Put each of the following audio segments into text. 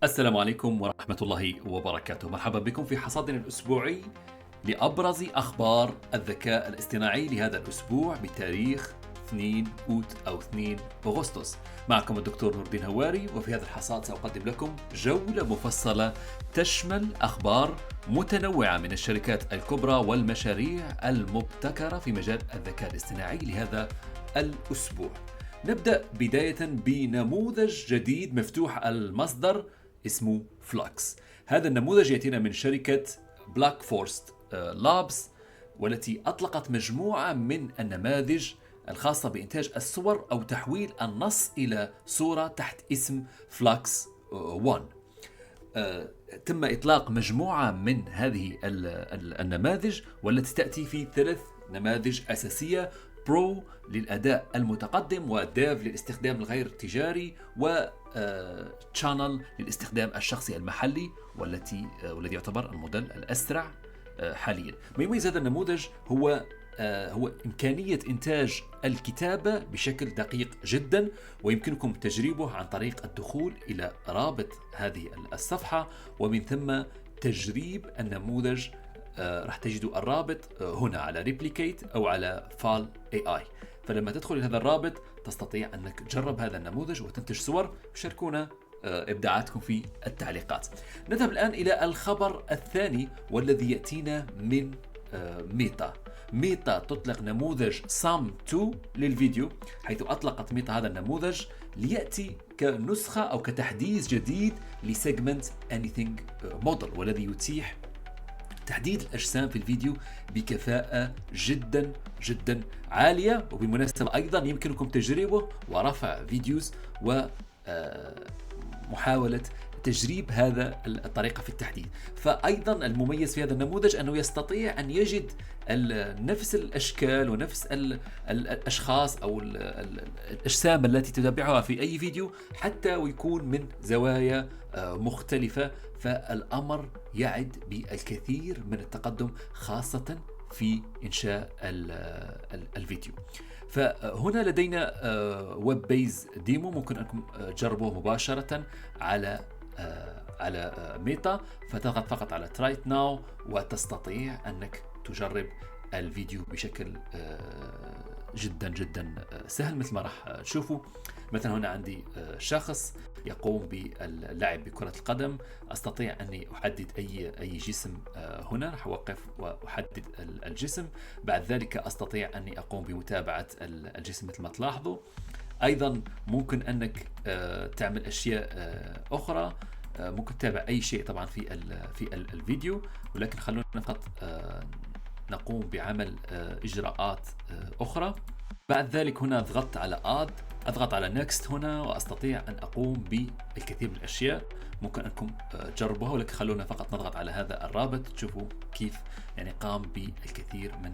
السلام عليكم ورحمة الله وبركاته. مرحبا بكم في حصادنا الأسبوعي لأبرز أخبار الذكاء الاصطناعي لهذا الأسبوع بتاريخ 2 أوت أو 2 أغسطس. معكم الدكتور نور الدين هواري، وفي هذا الحصاد سأقدم لكم جولة مفصلة تشمل أخبار متنوعة من الشركات الكبرى والمشاريع المبتكرة في مجال الذكاء الاصطناعي لهذا الأسبوع. نبدأ بداية بنموذج جديد مفتوح المصدر اسمه فلوكس. هذا النموذج يأتينا من شركة بلاك فورست لابس، والتي أطلقت مجموعة من النماذج الخاصة بإنتاج الصور أو تحويل النص إلى صورة تحت اسم فلوكس 1. تم إطلاق مجموعة من هذه النماذج، والتي تأتي في 3 نماذج أساسية: برو للأداء المتقدم، وديف للاستخدام الغير تجاري، وشانل للاستخدام الشخصي المحلي، والذي يعتبر الموديل الأسرع حاليا. ما يميز هذا النموذج هو إمكانية إنتاج الكتابة بشكل دقيق جدا، ويمكنكم تجريبه عن طريق الدخول إلى رابط هذه الصفحة، ومن ثم تجريب النموذج. راح تجدوا الرابط هنا على ريبليكيت أو على فال AI. فلما تدخل إلى هذا الرابط تستطيع أنك تجرب هذا النموذج وتنتج صور. شاركونا إبداعاتكم في التعليقات. نذهب الآن إلى الخبر الثاني، والذي يأتينا من ميتا تطلق نموذج سام 2 للفيديو، حيث أطلقت ميتا هذا النموذج ليأتي كنسخة أو كتحديث جديد لسيجمنت Anything موديل، والذي يتيح تحديد الأجسام في الفيديو بكفاءة جدا جدا عالية. وبالمناسبة أيضا يمكنكم تجربه ورفع فيديوز ومحاولة تجريب هذا الطريقة في التحديد. فأيضا المميز في هذا النموذج أنه يستطيع أن يجد نفس الأشكال ونفس الأشخاص أو الأجسام التي تتابعها في أي فيديو، حتى ويكون من زوايا مختلفة. فالأمر يعد بالكثير من التقدم، خاصة في إنشاء الفيديو. فهنا لدينا ويب بيز ديمو، ممكن أنكم تجربوه مباشرة على ميتا. فتضغط فقط على ترايت ناو وتستطيع أنك تجرب الفيديو بشكل جدا جدا سهل، مثل ما راح تشوفوا. مثلا هنا عندي شخص يقوم باللعب بكرة القدم. أستطيع أني أحدد أي جسم. هنا راح أوقف وأحدد الجسم. بعد ذلك أستطيع أني أقوم بمتابعة الجسم مثل ما تلاحظوا. أيضا ممكن أنك تعمل أشياء أخرى. ممكن تتابع أي شيء طبعا في الفيديو، ولكن خلونا فقط نقوم بعمل إجراءات أخرى. بعد ذلك هنا ضغطت على أضغط على نيكست هنا، وأستطيع أن أقوم بالكثير من الأشياء. ممكن أنكم تجربوها، ولكن خلونا فقط نضغط على هذا الرابط تشوفوا كيف قام بالكثير من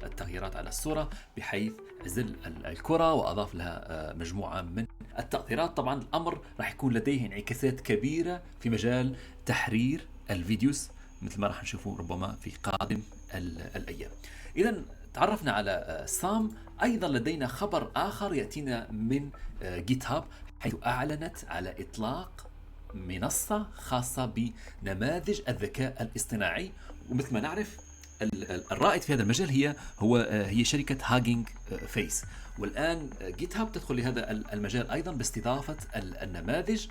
التغييرات على الصورة، بحيث أزل الكرة وأضاف لها مجموعة من التأثيرات. طبعا الأمر راح يكون لديه انعكاسات كبيرة في مجال تحرير الفيديوز، مثل ما راح نشوفه ربما في قادم الأيام. إذن تعرفنا على سام. أيضا لدينا خبر آخر يأتينا من جيت هاب، حيث أعلنت على إطلاق منصة خاصة بنماذج الذكاء الاصطناعي. ومثل ما نعرف الرائد في هذا المجال هي شركة هاجينج فيس. والآن جيت هاب تدخل لهذا المجال أيضا باستضافة النماذج،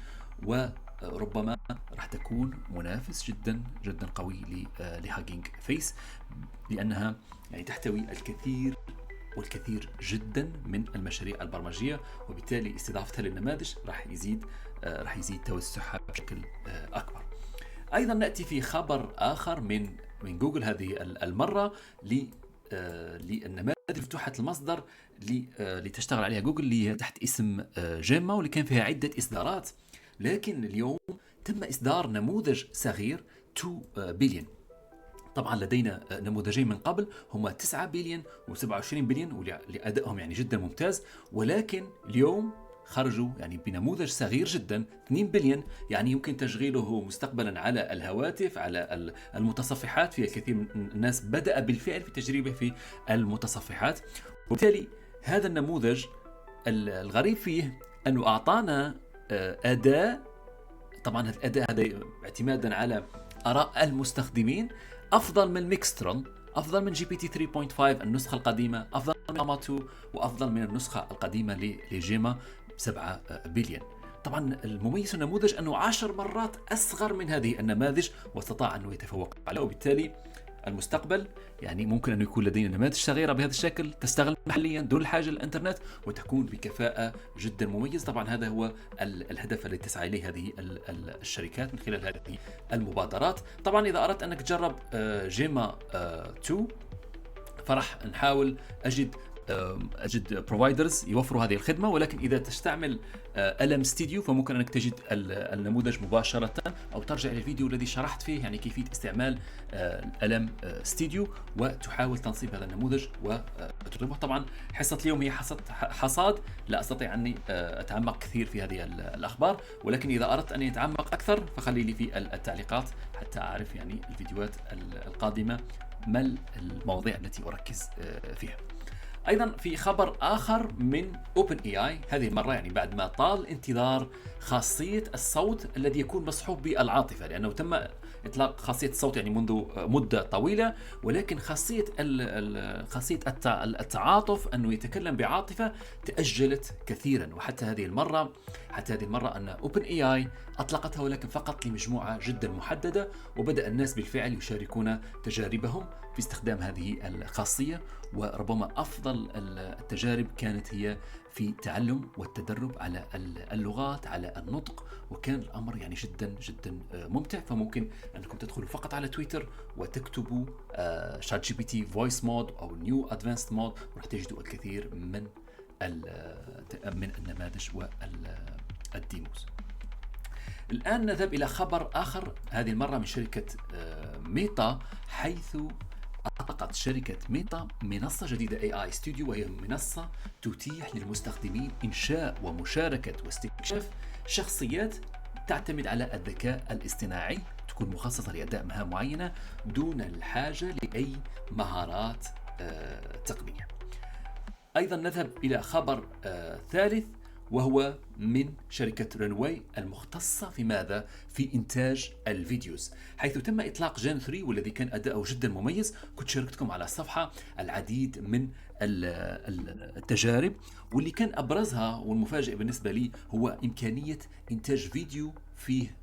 وربما راح تكون منافس جدا جدا قوي لهاجينج فيس، لأنها تحتوي والكثير جدا من المشاريع البرمجية، وبالتالي استضافتها للنماذج راح يزيد توسعها بشكل أكبر. أيضا نأتي في خبر آخر من جوجل، هذه المرة للنماذج مفتوحة المصدر لتشتغل عليها جوجل، اللي هي تحت اسم جيما، واللي كان فيها عدة إصدارات. لكن اليوم تم إصدار نموذج صغير 2 بليون. طبعا لدينا نموذجين من قبل، هما 9 بليون و27 بليون، ولأدائهم جدا ممتاز. ولكن اليوم خرجوا بنموذج صغير جدا 2 بليون، يمكن تشغيله مستقبلا على الهواتف، على المتصفحات. في الكثير من الناس بدأ بالفعل في تجربه في المتصفحات. وبالتالي هذا النموذج الغريب فيه أنه أعطانا أداة طبعا الاداء هذا اعتمادا على اراء المستخدمين افضل من ميكسترون، افضل من جي بي تي 3.5 النسخه القديمه، افضل من لاما 2، وافضل من النسخه القديمه لجيما 7 بليون. طبعا المميز النموذج انه 10 مرات اصغر من هذه النماذج واستطاع انه يتفوق عليه، وبالتالي المستقبل يعني ممكن أن يكون لدينا نماذج صغيرة بهذا الشكل تستغل محليا دون الحاجة للإنترنت وتكون بكفاءة جدا مميز. طبعا هذا هو الهدف الذي تسعى إليه هذه الشركات من خلال هذه المبادرات. طبعا إذا أردت أنك تجرب جيما 2 فرح نحاول أجد بروفايدرز يوفروا هذه الخدمة، ولكن إذا تستعمل LM ستوديو فممكن أنك تجد النموذج مباشرة أو ترجع إلى الفيديو الذي شرحت فيه يعني كيفية استعمال LM ستوديو وتحاول تنصيب هذا النموذج وتجربه. طبعا حصة اليوم هي حصاد، لا أستطيع أني أتعمق كثير في هذه الأخبار، ولكن إذا أردت أن أتعمق أكثر فخلي لي في التعليقات حتى أعرف يعني الفيديوهات القادمة ما المواضيع التي أركز فيها. أيضا في خبر آخر من OpenAI، هذه المرة يعني بعد ما طال انتظار خاصية الصوت الذي يكون مصحوب بالعاطفة، لأنه تم إطلاق خاصية الصوت يعني منذ مدة طويلة، ولكن خاصية التعاطف أنه يتكلم بعاطفة تأجلت كثيرا، وحتى هذه المرة أن OpenAI أطلقتها ولكن فقط لمجموعة جدا محددة، وبدأ الناس بالفعل يشاركون تجاربهم في استخدام هذه الخاصية. وربما أفضل التجارب كانت هي في تعلم والتدرب على اللغات، على النطق، وكان الأمر يعني جدا جدا ممتع. فممكن أنكم تدخلوا فقط على تويتر وتكتبوا شات جي بي تي فويس مود أو نيو أدفانسد مود وراح تجدوا الكثير من النماذج والديموز. الآن نذهب إلى خبر آخر، هذه المرة من شركة ميتا، حيث أطلقت شركة ميتا منصة جديدة AI Studio، وهي منصة تتيح للمستخدمين إنشاء ومشاركة واستكشاف شخصيات تعتمد على الذكاء الاصطناعي، تكون مخصصة لأداء مهام معينة دون الحاجة لأي مهارات تقنية. أيضا نذهب إلى خبر ثالث، وهو من شركة رنواي المختصة في ماذا؟ في إنتاج الفيديوز، حيث تم إطلاق جين 3 والذي كان أداؤه جدا مميز. كنت شاركتكم على الصفحة العديد من التجارب، واللي كان أبرزها والمفاجئ بالنسبة لي هو إمكانية إنتاج فيديو فيه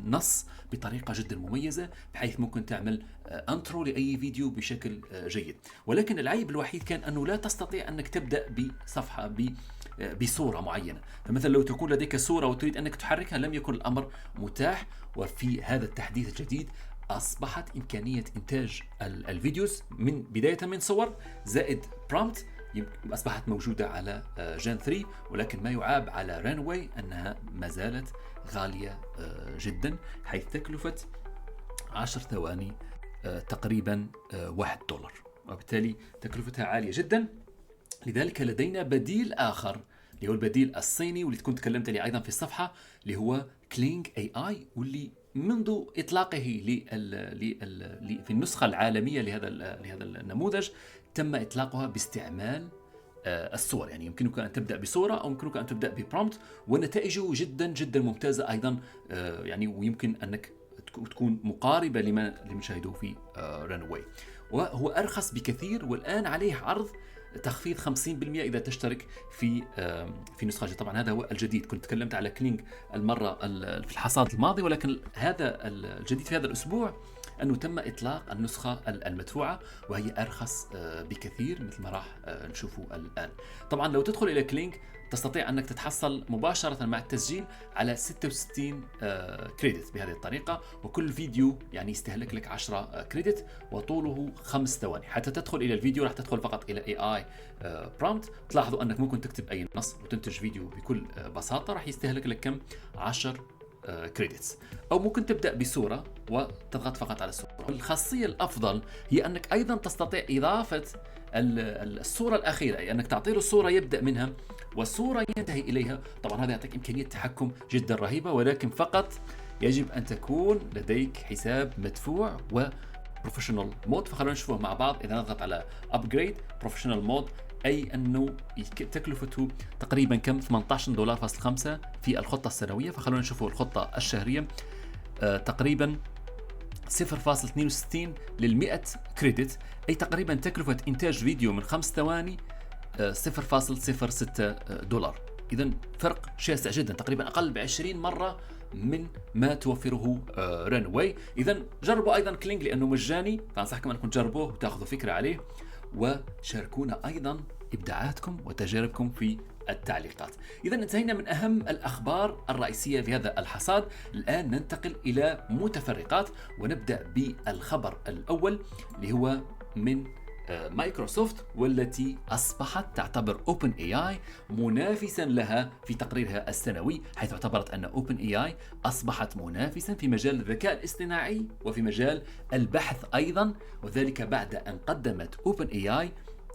نص بطريقة جدا مميزة، بحيث ممكن تعمل انترو لأي فيديو بشكل جيد. ولكن العيب الوحيد كان أنه لا تستطيع أنك تبدأ بصفحة بصورة معينة، فمثلا لو تكون لديك صورة وتريد أنك تحركها لم يكن الأمر متاح. وفي هذا التحديث الجديد أصبحت إمكانية إنتاج الفيديوز من بداية من صور زائد برومبت أصبحت موجودة على جين 3، ولكن ما يعاب على رنواي أنها ما زالت غالية جدا، حيث تكلفة 10 ثواني تقريبا $1، وبالتالي تكلفتها عالية جدا. لذلك لدينا بديل آخر اللي هو البديل الصيني، واللي كنت تكلمت عليه أيضا في الصفحة، اللي هو كلينج AI، واللي منذ إطلاقه في النسخة العالمية لهذا النموذج تم إطلاقها باستعمال الصور. يعني يمكنك أن تبدأ بصورة أو يمكنك أن تبدأ ببرومبت، ونتائجه جدا جدا ممتازة أيضا، يعني ويمكن أنك تكون مقاربة لما نشاهده في رنواي، وهو أرخص بكثير، والآن عليه عرض تخفيض 50% إذا تشترك في نسخة جديدة. طبعا هذا هو الجديد، كنت تكلمت على كلينج المرة في الحصاد الماضي، ولكن هذا الجديد في هذا الأسبوع أنه تم إطلاق النسخة المدفوعة، وهي أرخص بكثير مثل ما راح نشوفه الآن. طبعا لو تدخل إلى كلينج تستطيع أنك تتحصل مباشرة مع التسجيل على 66 كريدت بهذه الطريقة، وكل فيديو يعني يستهلك لك 10 كريدت وطوله 5 ثواني. حتى تدخل إلى الفيديو راح تدخل فقط إلى AI prompt، تلاحظوا أنك ممكن تكتب أي نص وتنتج فيديو بكل بساطة، راح يستهلك لك كم 10 كريدتس. أو ممكن تبدأ بصورة وتضغط فقط على الصورة. الخاصية الأفضل هي أنك أيضا تستطيع إضافة الصورة الأخيرة، أي أنك تعطي له الصورة يبدأ منها والصورة ينتهي إليها. طبعا هذا يعطيك إمكانية تحكم جدا رهيبة، ولكن فقط يجب أن تكون لديك حساب مدفوع و بروفيشنال مود. فخلونا نشوفه مع بعض. إذا نضغط على أبجريد بروفيشنال مود أي أنه تكلفته تقريبا كم $18.5 في الخطة السنوية. فخلونا نشوف الخطة الشهرية. تقريبا 0.62 لل100 كريدت، أي تقريبا تكلفة إنتاج فيديو من 5 ثواني $0.06. إذن فرق شاسع جدا، تقريبا أقل ب20 مرة من ما توفره رانواي. إذن جربوا أيضا كلينج لأنه مجاني، فأنصحكم أنكم تجربوه وتأخذوا فكرة عليه، وشاركونا أيضا إبداعاتكم وتجاربكم في التعليقات. إذا انتهينا من أهم الأخبار الرئيسية في هذا الحصاد. الآن ننتقل إلى متفرقات، ونبدأ بالخبر الأول اللي هو من مايكروسوفت، والتي أصبحت تعتبر OpenAI منافسا لها في تقريرها السنوي، حيث اعتبرت أن OpenAI أصبحت منافسا في مجال الذكاء الاصطناعي وفي مجال البحث أيضا، وذلك بعد أن قدمت OpenAI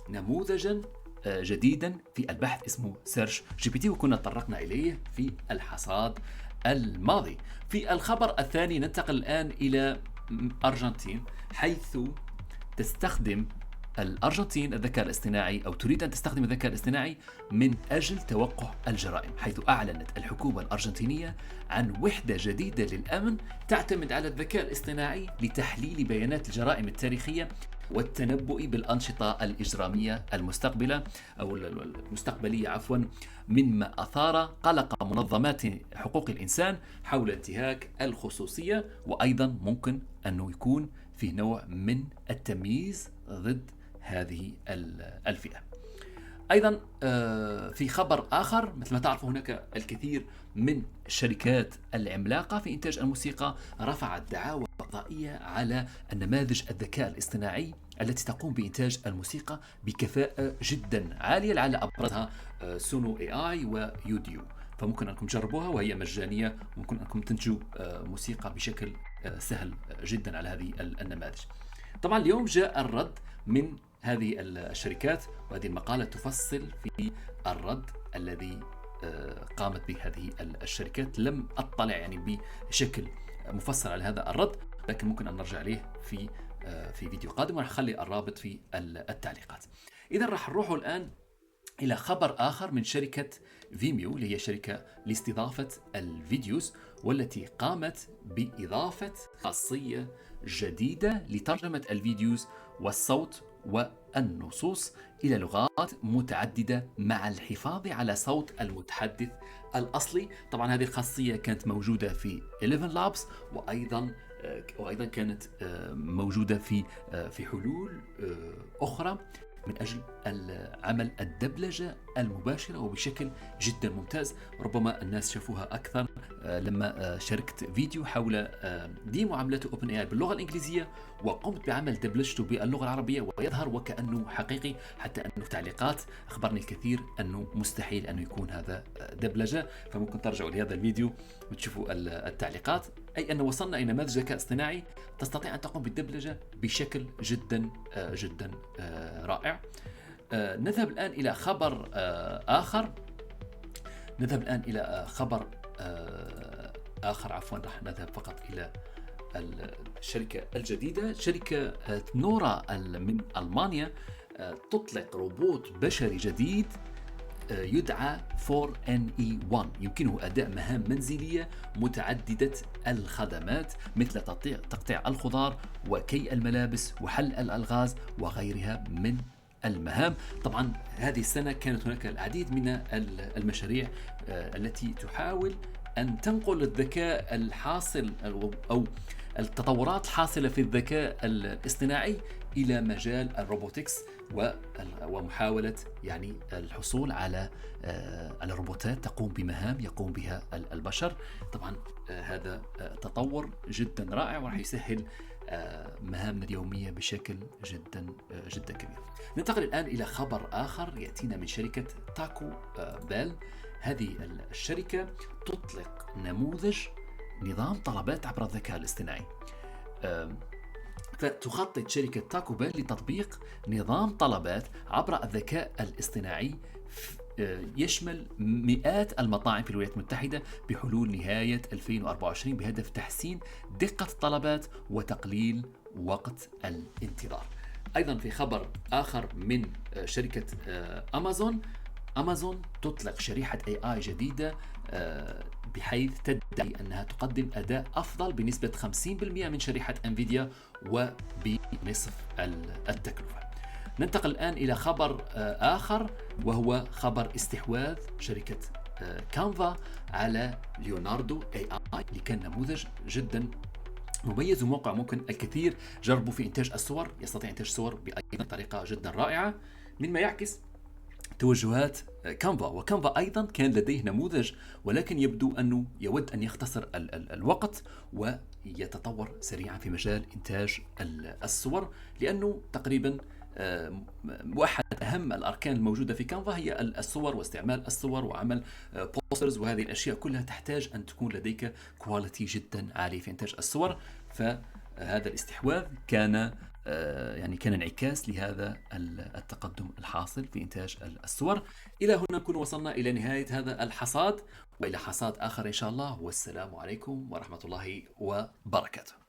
نموذجا جديدا في البحث اسمه سيرش جي بي تي، وكنا تطرقنا إليه في الحصاد الماضي. في الخبر الثاني ننتقل الآن إلى أرجنتين، حيث تستخدم الأرجنتين الذكاء الاصطناعي، أو تريد أن تستخدم الذكاء الاصطناعي من أجل توقع الجرائم، حيث أعلنت الحكومة الأرجنتينية عن وحدة جديدة للأمن تعتمد على الذكاء الاصطناعي لتحليل بيانات الجرائم التاريخية والتنبؤ بالأنشطة الإجرامية المستقبلية مما أثار قلق منظمات حقوق الإنسان حول انتهاك الخصوصية، وأيضا ممكن أنه يكون فيه نوع من التمييز ضد هذه الفئة. أيضا في خبر آخر، مثل ما تعرفوا هناك الكثير من الشركات العملاقة في إنتاج الموسيقى رفعت دعاوى قضائية على النماذج الذكاء الاصطناعي التي تقوم بإنتاج الموسيقى بكفاءة جدا عالية، لعل أبرزها سونو AI ويوديو. فممكن أنكم تجربوها وهي مجانية، ممكن أنكم تنتجوا موسيقى بشكل سهل جدا على هذه النماذج. طبعا اليوم جاء الرد من هذه الشركات، وهذه المقالة تفصل في الرد الذي قامت به هذه الشركات. لم أطلع يعني بشكل مفصل على هذا الرد، لكن ممكن أن نرجع عليه في فيديو قادم، ونخلي الرابط في التعليقات. إذا راح نروح الآن إلى خبر آخر من شركة فيميو، اللي هي شركة لاستضافة الفيديوز، والتي قامت بإضافة خاصية جديدة لترجمة الفيديوز والصوت والنصوص إلى لغات متعددة مع الحفاظ على صوت المتحدث الأصلي. طبعا هذه الخاصية كانت موجودة في 11 Labs، وأيضا كانت موجودة في حلول أخرى من أجل عمل الدبلجة المباشرة وبشكل جدا ممتاز. ربما الناس شافوها أكثر لما شاركت فيديو حول ديمو عملته OpenAI باللغة الإنجليزية، وقمت بعمل دبلجته باللغة العربية، ويظهر وكأنه حقيقي، حتى أنه تعليقات أخبرني الكثير أنه مستحيل أنه يكون هذا دبلجة. فممكن ترجعوا لهذا الفيديو وتشوفوا التعليقات، أي أن وصلنا إلى نماذج ذكاء اصطناعي تستطيع أن تقوم بالدبلجة بشكل جدا جدا رائع. نذهب الآن إلى خبر آخر. راح نذهب فقط إلى الشركة الجديدة، شركة نورا من ألمانيا تطلق روبوت بشري جديد يدعى 4NE1، يمكنه أداء مهام منزلية متعددة الخدمات مثل تقطيع الخضار وكي الملابس وحل الألغاز وغيرها من المهام. طبعا هذه السنة كانت هناك العديد من المشاريع التي تحاول أن تنقل الذكاء الحاصل أو التطورات الحاصلة في الذكاء الاصطناعي إلى مجال الروبوتكس، ومحاولة يعني الحصول على روبوتات تقوم بمهام يقوم بها البشر. طبعا هذا تطور جدا رائع، وراح يسهل مهامنا اليومية بشكل جدا جدا كبير. ننتقل الآن إلى خبر آخر يأتينا من شركة تاكو بيل. هذه الشركة تطلق نموذج نظام طلبات عبر الذكاء الاصطناعي. فتخطط شركة تاكو بيل لتطبيق نظام طلبات عبر الذكاء الاصطناعي يشمل مئات المطاعم في الولايات المتحدة بحلول نهاية 2024 بهدف تحسين دقة الطلبات وتقليل وقت الانتظار. أيضا في خبر آخر من شركة أمازون تطلق شريحة AI جديدة بحيث تدعي أنها تقدم أداء أفضل بنسبة 50% من شريحة انفيديا وبنصف التكلفة. ننتقل الآن إلى خبر آخر، وهو خبر استحواذ شركة كانفا على ليوناردو AI، اللي كان نموذج جدا مميز وموقع ممكن الكثير جربوا في إنتاج الصور، يستطيع إنتاج صور بطريقة جدا رائعة مما يعكس توجهات كانفا. وكانفا أيضا كان لديه نموذج، ولكن يبدو أنه يود أن يختصر الوقت ويتطور سريعا في مجال إنتاج الصور، لأنه تقريبا واحد أهم الأركان الموجودة في كانفا هي الصور واستعمال الصور وعمل بوسترز، وهذه الأشياء كلها تحتاج أن تكون لديك كواليتي جدا عالي في إنتاج الصور. فهذا الاستحواذ كان كان انعكاس لهذا التقدم الحاصل في إنتاج الصور. إلى هنا نكون وصلنا إلى نهاية هذا الحصاد، وإلى حصاد آخر إن شاء الله، والسلام عليكم ورحمة الله وبركاته.